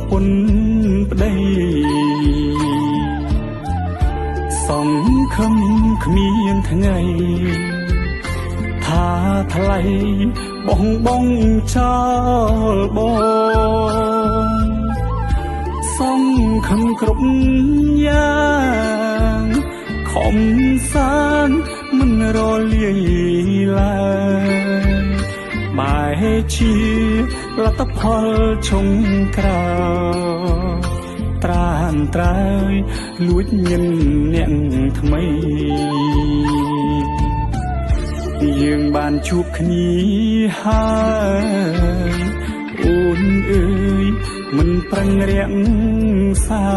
ពុនប្តីសង្ឃឹមគ្មានថ្ងៃថាថ្លៃបងចោលបងសង្ឃឹមគ្រប់យ៉ាងខំសានមិនរលាយឡើយបែជាលទ្ធផលចុងក្រោយត្រានត្រើយលួចញៀនអ្នកថ្មីយើងបានជួបគ្នាហើយអូនអើយមិនប្រឹងរាក់សា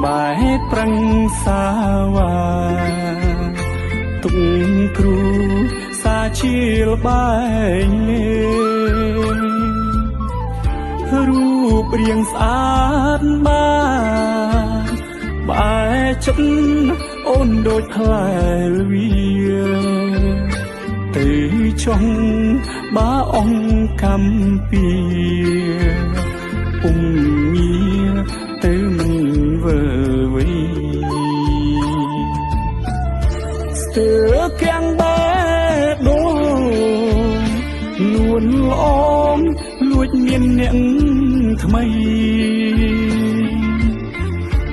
បែបប្រឹងសាវ៉ាទុកគ្រូសាជាលបែងរូបរាងស្អាតបានបែចិត្តអូនដូចផ្លែលវាទៅចុងបាអង្គកម្ពីពុំងារទៅមិនវើវីស្ទើរកាំងបែដូនួនល្អងលួចមានអ្នកថ្មី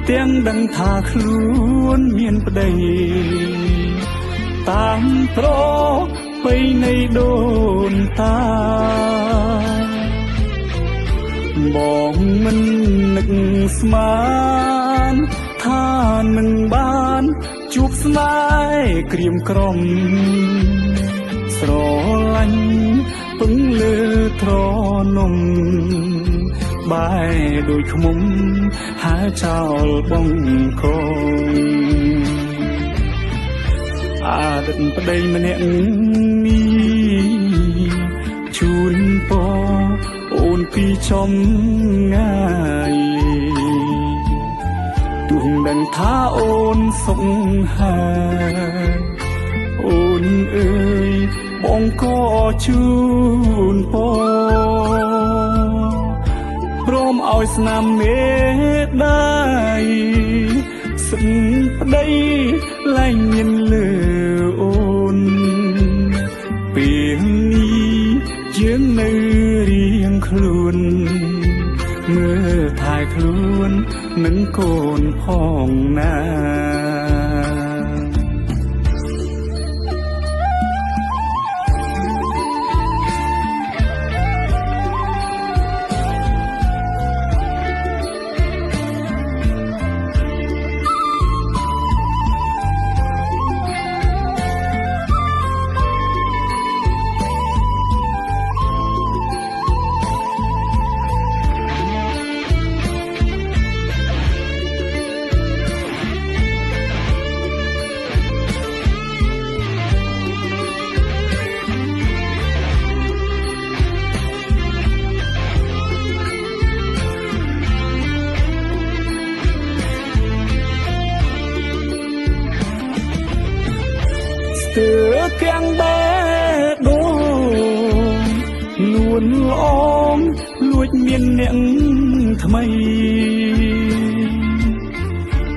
ទាំងដឹងថាខ្លួនមានប្តីតាមប្របីនៃដូនតាបងមិននឹកស្មានថានឹងបានជួបស្នេហ៍ក្រៀមក្រំស្រឡាញ់ពឹងលើត្រនំបែដូចខ្មុំហើចោលបងកងអតីតប្តីម្នាក់នេះជូនពរអូនពីចំងាយទោះដឹងថាអូនសុខហើយអូនអើយបងក៏ជូនពរព្រមឲ្យស្នាមមេដៃសិនប្តីលែងមានលើអូនពេលនេះយើងនៅរៀងខ្លួនមើលថែខ្លួននឹងកូនផងណាស្ទើរកាំងបែដូនួនល្អងលួចមានអ្នកថ្មី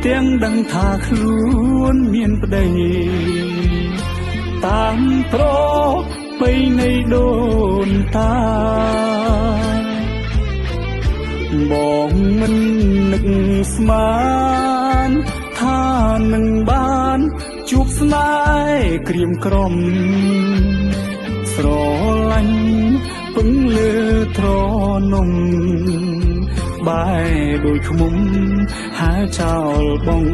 ទាំងដឹងថាខ្លួនមានប្តីតាមប្របីនៃដូនតាបងមិននឹកស្មានថានឹងបានជួបស្នេហ៍ក្រៀមក្រំស្រឡាញ់ពឹងលើត្រនំបែដូចខ្មុំហើចោលបង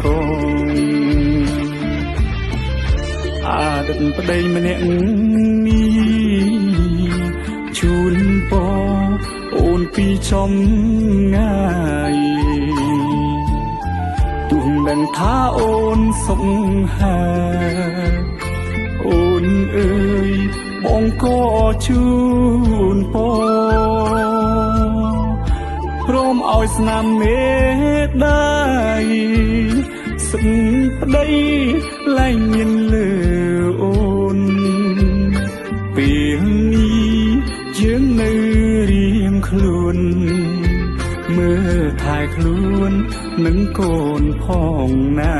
កងអតីតប្តីម្នាក់នេះជូនពរអូនពីចំងាយទោះដឹងថាអូនសុខហើយអូនអើយបងក៏ជូនពរព្រមឲ្យស្នាមមេដៃសិនប្តីលែងមានលើអូនពេលនេះយើងនៅរៀ នឹងកូនផងណា